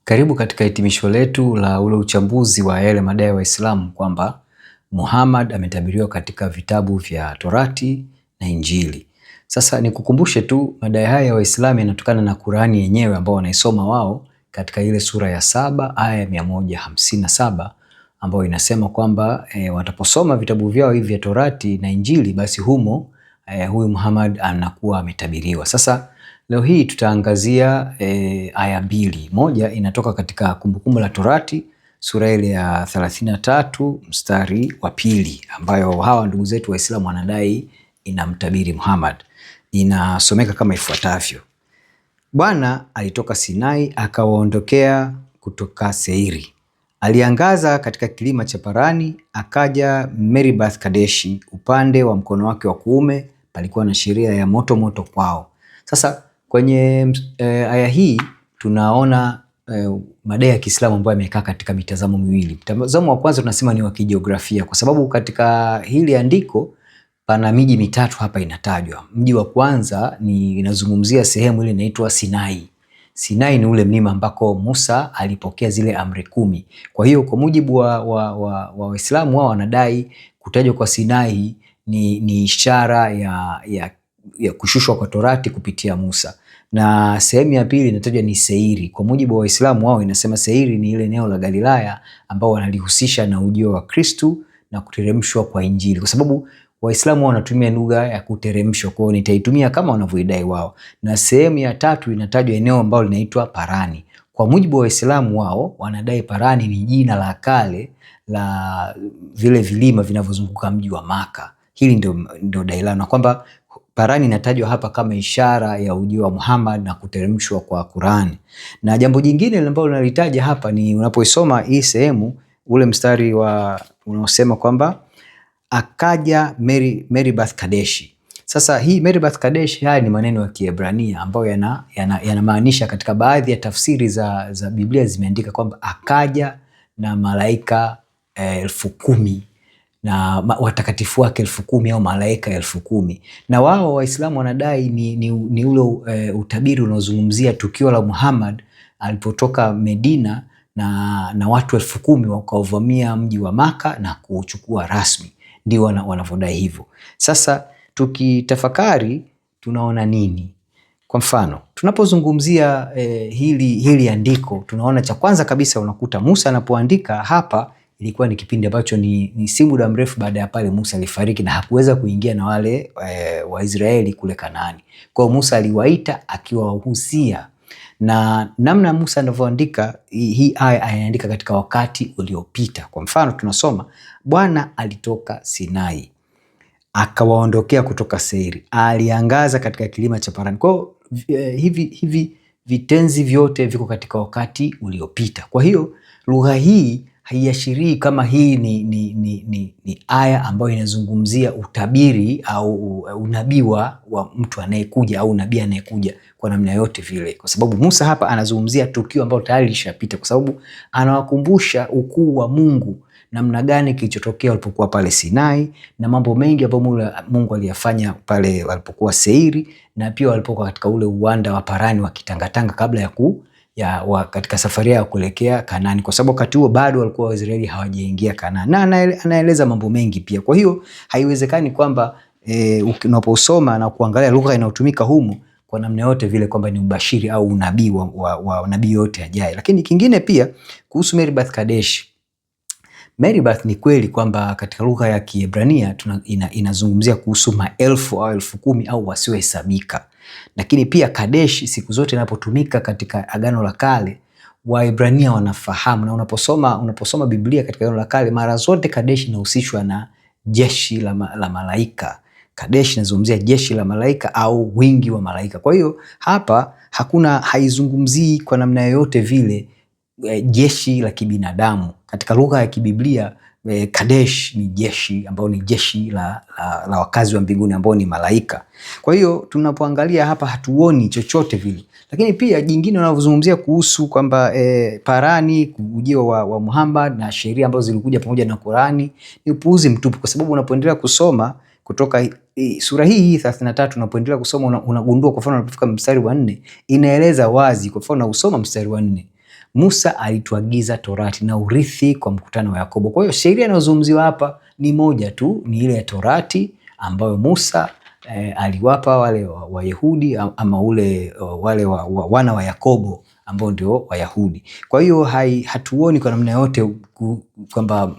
Karibu katika hitimisho letu la ule uchambuzi wa yale madai ya Waislamu kwamba Muhammad ametabiriwa katika vitabu vya Torati na Injili. Sasa nikukumbushe tu madai haya ya Waislamu yanatokana na Qur'ani yenyewe ambao wanaisoma wao katika ile sura ya 7 aya ya 157 ambayo inasema kwamba wataposoma vitabu vyao hivi vya Torati na Injili basi humo huyu Muhammad anakuwa ametabiriwa. Sasa leo hii tutaangazia aya mbili. Moja inatoka katika Kumbukumbu la Torati sura ile ya 33 mstari wa 2 ambayo hawa ndugu zetu Waislamu wanadai inamtabiri Muhammad. Inasomeka kama ifuatavyo: Bwana alitoka Sinai akawaondokea kutoka Seiri. Aliangaza katika kilima cha Parani, akaja Meribath Kadeshi, upande wa mkono wake wa kuume palikuwa na sheria ya moto moto kwao. Sasa kwenye aya hii tunaona madai ya Kiislamu ambayo yamekaa katika mitazamo miwili. Mtazamo wa kwanza tunasema ni wa kijiografia, kwa sababu katika hili andiko pana miji mitatu hapa inatajwa. Mji wa kwanza inazungumzia sehemu ile inaitwa Sinai. Sinai ni ule mlima ambako Musa alipokea zile amri 10. Kwa hiyo kwa mujibu wa Waislamu wao wanadai kutajwa kwa Sinai ni ishara ya kushushwa kwa Torati kupitia Musa. Na sehemu ya pili inatajwa ni Seiri. Kwa mujibu wa Waislamu wao inasema Seiri ni ile eneo la Galilaya ambao wanalihusisha na ujio wa Kristu na kuteremshwa kwa Injili. Kwa sababu Waislamu wanatumia lugha ya kuteremshwa, kwa hiyo nitaitumia kama wanavyoidai wao. Na sehemu ya tatu inatajwa eneo ambalo linaitwa Parani. Kwa mujibu wa Waislamu wao wanadai Parani ni jina la kale la vile vilima vinavyozunguka mji wa Maka. Hili ndio dai lao, na kwamba Parani inatajwa hapa kama ishara ya ujio wa Muhammad na kuteremshwa kwa Qur'ani. Na jambo jingine ambalo nalitaja hapa ni unapoisoma hii sehemu ule mstari unaosema kwamba akaja Meribath Kadeshi. Sasa hii Meribath Kadeshi, haya ni maneno ya Kiebrania ambayo yanamaanisha katika baadhi ya tafsiri za Biblia zimeandika kwamba akaja na malaika 10,000 na watakatifu wake 10,000 au malaika 10,000. Na wao Waislamu wanadai ni ule utabiri unaozungumzia tukio la Muhammad alipotoka Medina na watu 10,000 wakauvamia mji wa Maka na kuchukua rasmi. Ndio wanavyodai hivyo. Sasa tukitafakari tunaona nini? Kwa mfano, tunapozungumzia hili andiko tunaona cha kwanza kabisa unakuta Musa anapoandika hapa ilikuwa ni kipindi ambacho ni si muda mrefu baada ya pale Musa alifariki na hakuweza kuingia na wale Waisraeli kule Kanaani. Kwa hiyo Musa aliwaita akiwahusia, na namna Musa anavyoandika hii aya anaandika katika wakati uliopita. Kwa mfano tunasoma Bwana alitoka Sinai akawaondokea kutoka Seiri, aliangaza katika kilima cha Parani. Kwa hivi vitenzi vyote viko katika wakati uliopita. Kwa hiyo lugha hii haiashirii kama hii ni aya ambayo inazungumzia utabiri au unabii wa mtu anayekuja au nabii anayekuja kwa namna yote vile, kwa sababu Musa hapa anazungumzia tukio ambalo tayari lishapita, kwa sababu anawakumbusha ukuu wa Mungu, namna gani kilichotokea walipokuwa pale Sinai na mambo mengi ambayo Mungu aliyafanya pale walipokuwa Seiri na pia walipokuwa katika ule uwanda wa Parani wakitangatanga kabla katika safari yao kuelekea Kanaani, kwa sababu wakati huo bado walikuwa Waisraeli hawajaingia Kanaani. Na anaeleza mambo mengi pia. Kwa hiyo haiwezekani kwamba unaposoma na kuangalia lugha inayotumika humu kwa namna yote vile kwamba ni ubashiri au unabii wa nabii yote ajaye. Lakini kingine pia kuhusu Meribath Kadesh. Meribath ni kweli kwamba katika lugha ya Kiebrania inazungumzia kuhusu maelfu au 10,000 au wasiohesabika. Lakini pia Kadesh siku zote inapotumika katika Agano la Kale, Waebrania wanafahamu, na unaposoma Biblia katika Agano la Kale mara zote Kadesh inahusishwa na jeshi la malaika. Kadesh inazungumzia jeshi la malaika au wingi wa malaika. Kwa hiyo hapa haizungumzii kwa namna yoyote vile jeshi la kibinadamu. Katika lugha ya kibiblia Kadesh ni jeshi ambao ni jeshi la wakazi wa mbinguni ambao ni malaika. Kwa hiyo tunapoangalia hapa hatuoni chochote vile. Lakini pia jingine wanavyozungumzia kuhusu kwamba Parani, ujio wa Muhammad na sheria ambazo zilikuja pamoja na Qurani ni upuuzi mtupu, kwa sababu unapoendelea kusoma kutoka sura hii 33 unapoendelea kusoma unagundua, kwa mfano unapofika mstari wa 4 inaeleza wazi. Kwa mfano usoma mstari wa 4, Musa alituagiza Torati na urithi kwa mkutano wa Yakobo. Kwa hiyo sheria inayozungumziwa hapa ni moja tu, ni ile ya Torati ambayo Musa aliwapa wale Wayahudi ama wale wana wa Yakobo ambao ndio Wayahudi. Kwa hiyo hatuoni kwa namna yote kwamba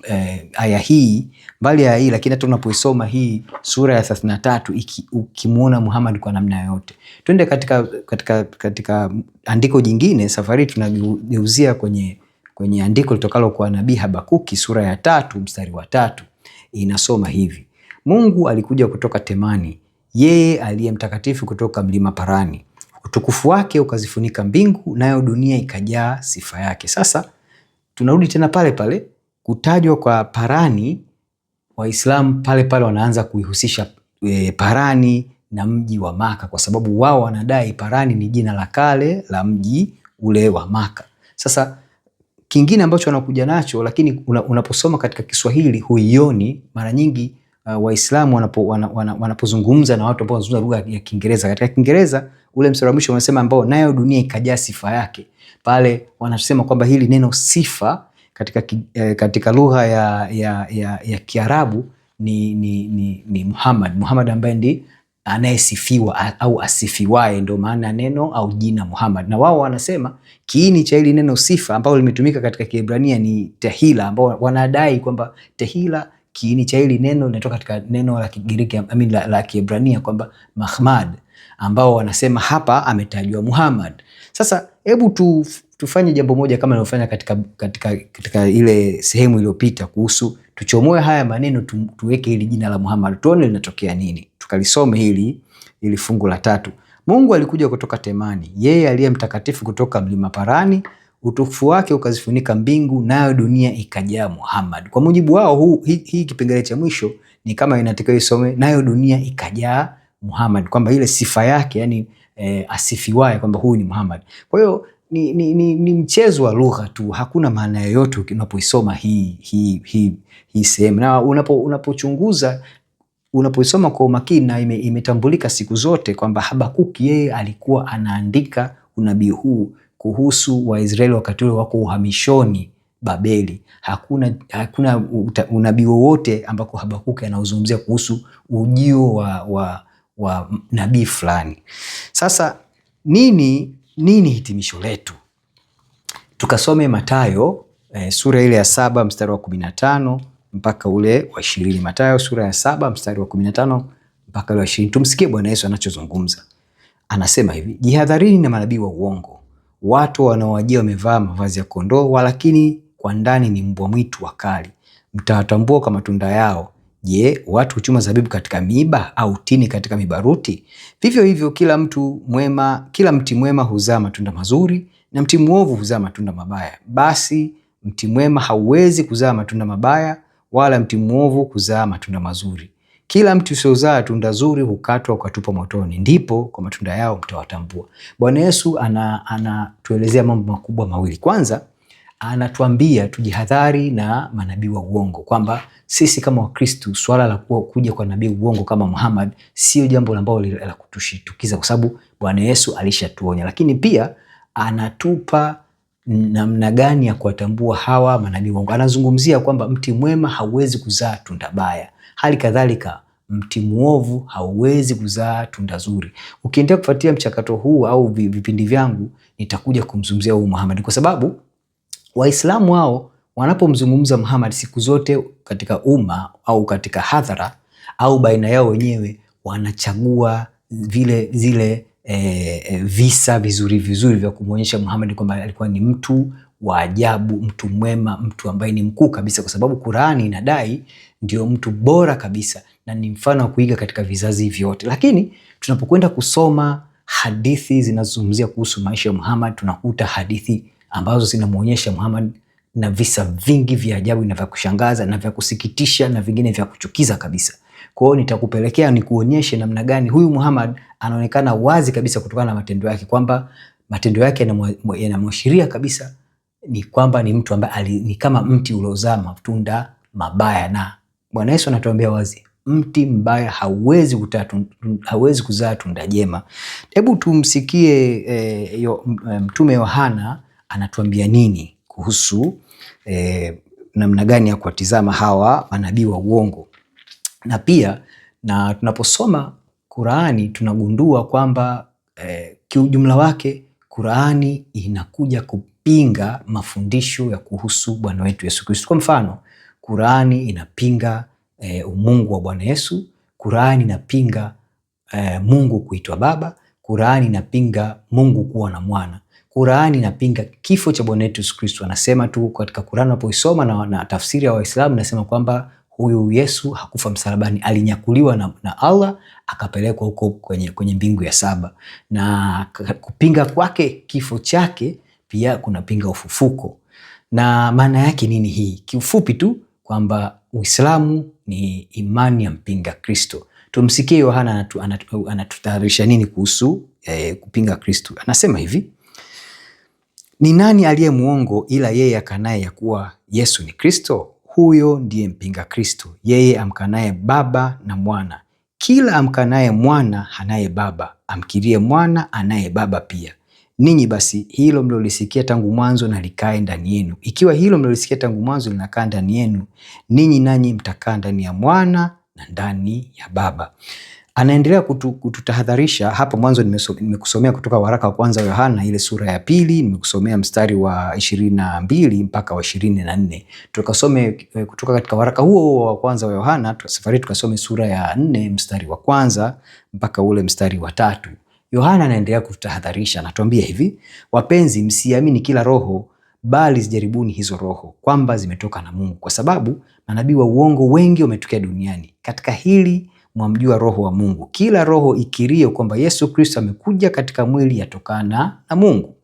aya hii, mbali ya hii, lakini hata unapoisoma hii sura ya 33 ukimuona Muhammad kwa namna yote. Twende katika andiko jingine. Safari tunageuzia kwenye andiko litokalo kwa nabii Habakuki sura ya 3 mstari wa 3. Inasoma hivi: Mungu alikuja kutoka Temani, yeye aliye mtakatifu kutoka mlima Parani. Utukufu wake ukazifunika mbingu, nayo dunia ikajaa sifa yake. Sasa tunarudi tena pale pale kutajwa kwa Parani. Waislamu pale pale wanaanza kuihusisha Parani na mji wa Maka, kwa sababu wao wanadai Parani ni jina la kale la mji ule wa Maka. Sasa kingine ambacho wanakuja nacho, lakini unaposoma katika Kiswahili huioni mara nyingi. Waislamu wanapozungumza na watu ambao wanazungumza lugha ya Kiingereza, katika Kiingereza ule mstari wa mwisho wanasema ambao nayo dunia ikajaa sifa yake. Pale wanasema kwamba hili neno sifa katika lugha ya Kiarabu ni Muhammad ambaye ndi anayesifiwa au asifiwae, ndio maana neno au jina Muhammad. Na wao wanasema kiini cha hili neno sifa ambalo limetumika katika Kiebrania ni tehila, ambao wanadai kwamba tehila, kiini cha hili neno linatoka katika neno la Kigiriki la Kiebrania kwamba Mahmad, ambao wanasema hapa ametajwa Muhammad. Sasa hebu tufanye jambo moja kama nilofanya katika ile sehemu iliyopita, kuhusu tuchomoe haya maneno, tuweke hili jina la Muhammad, tuone linatokea nini. Tukalisome hili fungu la 3. Mungu alikuja kutoka Temani, yeye aliye mtakatifu kutoka mlima Parani. Utukufu wake ukazifunika mbingu, nayo dunia ikajaa Muhammad. Kwa mujibu wao hii kipengele cha mwisho ni kama inatakiwa isome nayo dunia ikajaa Muhammad, kwamba ile sifa yake, yani asifiwae, kwamba huyu ni Muhammad. Kwa hiyo ni mchezo wa lugha tu, hakuna maana yoyote unapoisoma hii sehemu. Na unapochunguza, unapoisoma kwa umakini, na imetambulika siku zote kwamba Habakuki yeye alikuwa anaandika unabii huu kuhusu Waisraeli wakati ule wako uhamishoni Babeli. Hakuna unabii wowote ambako Habakuki anauzungumzia kuhusu ujio wa nabii fulani. Sasa nini hitimisho letu? Tukasome Mathayo sura ile ya 7 mstari wa 15 mpaka ule wa 20. Mathayo sura ya 7 mstari wa 15 mpaka ule wa 20. Tumsikie Bwana Yesu anachozungumza. Anasema hivi: jihadharini na manabii wa uongo, watu wanaowajia wamevaa mavazi ya kondoo, walakini kwa ndani ni mbwa mwitu wakali. Mtawatambua kwa matunda yao. Je, watu huchuma zabibu katika miiba au tini katika mibaruti? Vivyo hivyo kila mti mwema huzaa matunda mazuri, na mti mwovu huzaa matunda mabaya. Basi mti mwema hauwezi kuzaa matunda mabaya, wala mti mwovu kuzaa matunda mazuri. Kila mti usiozaa tunda zuri hukatwa ukatupwa motoni. Ndipo kwa matunda yao mtawatambua. Bwana Yesu anatuelezea mambo makubwa mawili. Kwanza, anatuambia tujihadhari na manabii wa uongo, kwamba sisi kama Wakristo swala la kuja kwa nabii uongo kama Muhammad sio jambo ambalo la kutushitukiza, kwa sababu Bwana Yesu alishatuonya. Lakini pia anatupa namna gani ya kuwatambua hawa manabii uongo. Anazungumzia kwamba mti mwema hauwezi kuzaa tunda baya, hali kadhalika mti muovu hauwezi kuzaa tunda zuri. Ukiendelea kufuatia mchakato huu au vipindi vyangu, nitakuja kumzungumzia huyu Muhammad, kwa sababu Waislamu wao wanapomzungumza Muhammad siku zote katika umma au katika hadhara au baina yao wenyewe, wanachagua zile visa vizuri vya kumwonyesha Muhammad kwamba alikuwa ni mtu wa ajabu, mtu mwema, mtu ambaye ni mkuu kabisa, kwa sababu Qur'ani inadai ndio mtu bora kabisa na ni mfano wa kuiga katika vizazi vyote. Lakini tunapokwenda kusoma hadithi zinazozungumzia kuhusu maisha ya Muhammad, tunakuta hadithi ambazo zinamuonyesha Muhammad na visa vingi vya ajabu na vya kushangaza na vya kusikitisha na vingine vya kuchukiza kabisa. Kwa hiyo nitakupelekea nikuonyeshe namna gani huyu Muhammad anaonekana wazi kabisa kutokana na matendo yake, kwamba matendo yake yanamwashiria kabisa ni kwamba ni mtu ambaye ni kama mti uliozaa matunda mabaya. Na Bwana Yesu anatuambia wazi, mti mbaya hauwezi kuzaa tunda jema. Hebu tumsikie Mtume Yohana anatuambia nini kuhusu namna gani ya kuwatizama hawa manabii wa uongo. Na pia tunaposoma Qur'ani tunagundua kwamba kiujumla wake Qur'ani inakuja kupinga mafundisho ya kuhusu Bwana wetu Yesu Kristo. Kwa mfano, Qur'ani inapinga umungu wa Bwana Yesu, Qur'ani inapinga Mungu kuitwa Baba, Qur'ani inapinga Mungu kuwa na mwana. Qur'ani inapinga kifo cha Bwana wetu Yesu Kristo. Anasema tu katika Qur'ani unapoisoma na tafsiri ya Waislamu inasema kwamba huyu Yesu hakufa msalabani, alinyakuliwa na Allah akapelekwa huko kwenye mbingu ya saba. Na kupinga kwake kifo chake pia kunapinga ufufuko. Na maana yake nini hii? Kiufupi tu kwamba Uislamu ni imani ya mpinga Kristo. Tumsikie Yohana anatutayarisha nini kuhusu kupinga Kristo. Anasema hivi: ni nani aliye muongo ila yeye akanaye ya kuwa Yesu ni Kristo? Huyo ndiye mpinga Kristo, yeye amkanaye Baba na Mwana. Kila amkanaye Mwana hanaye Baba, amkirie Mwana anaye Baba pia. Ninyi basi hilo mlilolisikia tangu mwanzo na likae ndani yenu. Ikiwa hilo mlilolisikia tangu mwanzo linakaa ndani yenu, ninyi nanyi mtakaa ndani ya Mwana na ndani ya Baba. Anaendelea kututahadharisha. Hapa mwanzo nimekusomea kutoka waraka wa kwanza wa Yohana ile sura ya 2, nimekusomea mstari wa 22 mpaka wa 24. Tukasome kutoka katika waraka huo wa kwanza wa Yohana, safari tukasome sura ya 4 mstari wa kwanza mpaka ule mstari wa 3. Yohana anaendelea kututahadharisha, anatuambia hivi: wapenzi, msiamini kila roho, bali zijaribuni hizo roho kwamba zimetoka na Mungu, kwa sababu manabii wa uongo wengi wametokea duniani. Katika hili mwamjua roho wa Mungu. Kila roho ikirio kwamba Yesu Kristo amekuja katika mwili yatokana na Mungu,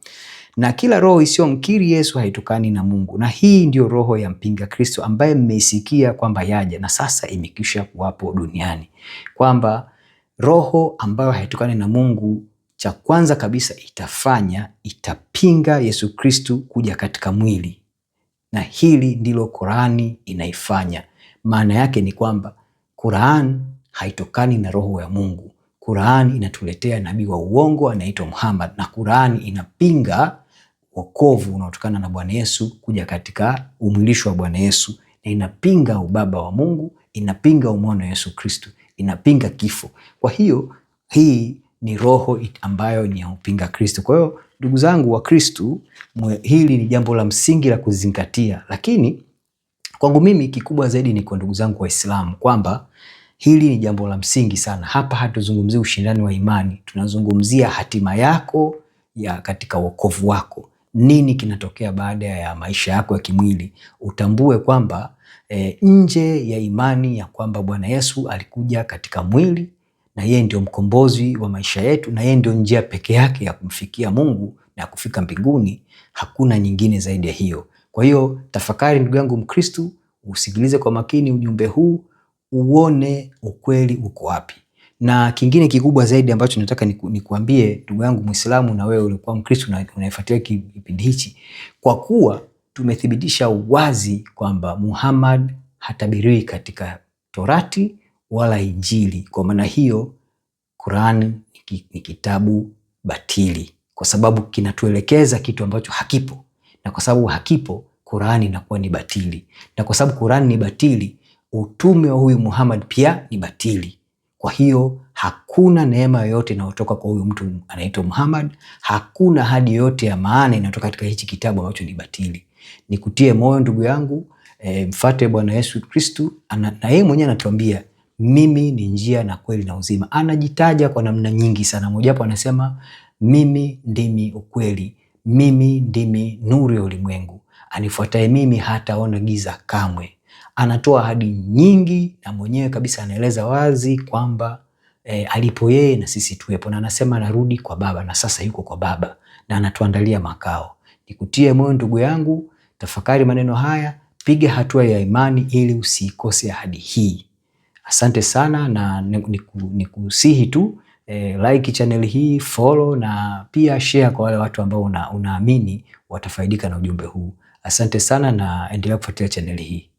na kila roho isiyomkiri Yesu haitokani na Mungu. Na hii ndio roho ya mpinga Kristo, ambaye mmeisikia kwamba yaja na sasa imekwisha kuwapo duniani, kwamba roho ambayo haitokani na Mungu, cha kwanza kabisa itapinga Yesu Kristo kuja katika mwili, na hili ndilo Qur'ani inaifanya. Maana yake ni kwamba Qur'an haitokani na roho ya Mungu. Qur'an inatuletea nabii wa uongo anaitwa Muhammad, na Qur'an inapinga wokovu unaotokana na Bwana Yesu kuja katika umwilisho wa Bwana Yesu, na inapinga ubaba wa Mungu, inapinga umwana wa Yesu Kristo, inapinga kifo. Kwa hiyo hii ni roho ambayo ni ya upinga Kristo. Kwa hiyo ndugu zangu wa Kristo, hili ni jambo la msingi la kuzingatia, lakini kwangu mimi kikubwa zaidi ni kwa ndugu zangu Waislamu kwamba hili ni jambo la msingi sana. Hapa hatuzungumzii ushindani wa imani, tunazungumzia hatima yako ya katika wokovu wako. Nini kinatokea baada ya maisha yako ya kimwili? Utambue kwamba nje ya imani ya kwamba Bwana Yesu alikuja katika mwili na yeye ndio mkombozi wa maisha yetu, na yeye ndio njia pekee yake ya kumfikia Mungu na kufika mbinguni, hakuna nyingine zaidi ya hiyo. Kwa hiyo tafakari ndugu yangu Mkristo, usikilize kwa makini ujumbe huu, uone ukweli uko wapi. Na kingine kikubwa zaidi ambacho nataka nikuambie ndugu yangu Muislamu, na wewe ulikuwa Mkristo na unaifuatilia kipindi hichi, kwa kuwa tumethibitisha wazi kwamba Muhammad hatabiriwi katika Torati wala Injili. Kwa maana hiyo Qur'an ni kitabu batili, kwa sababu kinatuelekeza kitu ambacho hakipo, na kwa sababu hakipo Qur'an inakuwa ni batili, na kwa sababu Qur'an ni batili, utume wa huyu Muhammad pia ni batili. Kwa hiyo hakuna neema yoyote inayotoka kwa huyu mtu anaitwa Muhammad, hakuna ahadi yoyote ya maana inatoka katika hichi kitabu ambacho ni batili. Nikutie moyo ndugu yangu, mfuate Bwana Yesu Kristo, na yeye mwenyewe anatuambia mimi ni njia na kweli na uzima. Anajitaja kwa namna nyingi sana. Mmoja wapo anasema mimi ndimi ukweli, mimi ndimi nuru ya ulimwengu, anifuataye mimi hataona giza kamwe. Anatoa ahadi nyingi, na mwenyewe kabisa anaeleza wazi kwamba alipo yeye na sisi tuwepo, na anasema narudi kwa Baba na sasa yuko kwa Baba na anatuandalia makao. Nikutie moyo ndugu yangu, tafakari maneno haya, piga hatua ya imani ili usikose ahadi hii. Asante sana, na nikusihi tu like channel hii, follow, na pia share kwa wale watu ambao unaamini watafaidika na ujumbe huu. Asante sana, na endelea kufuatilia channel hii.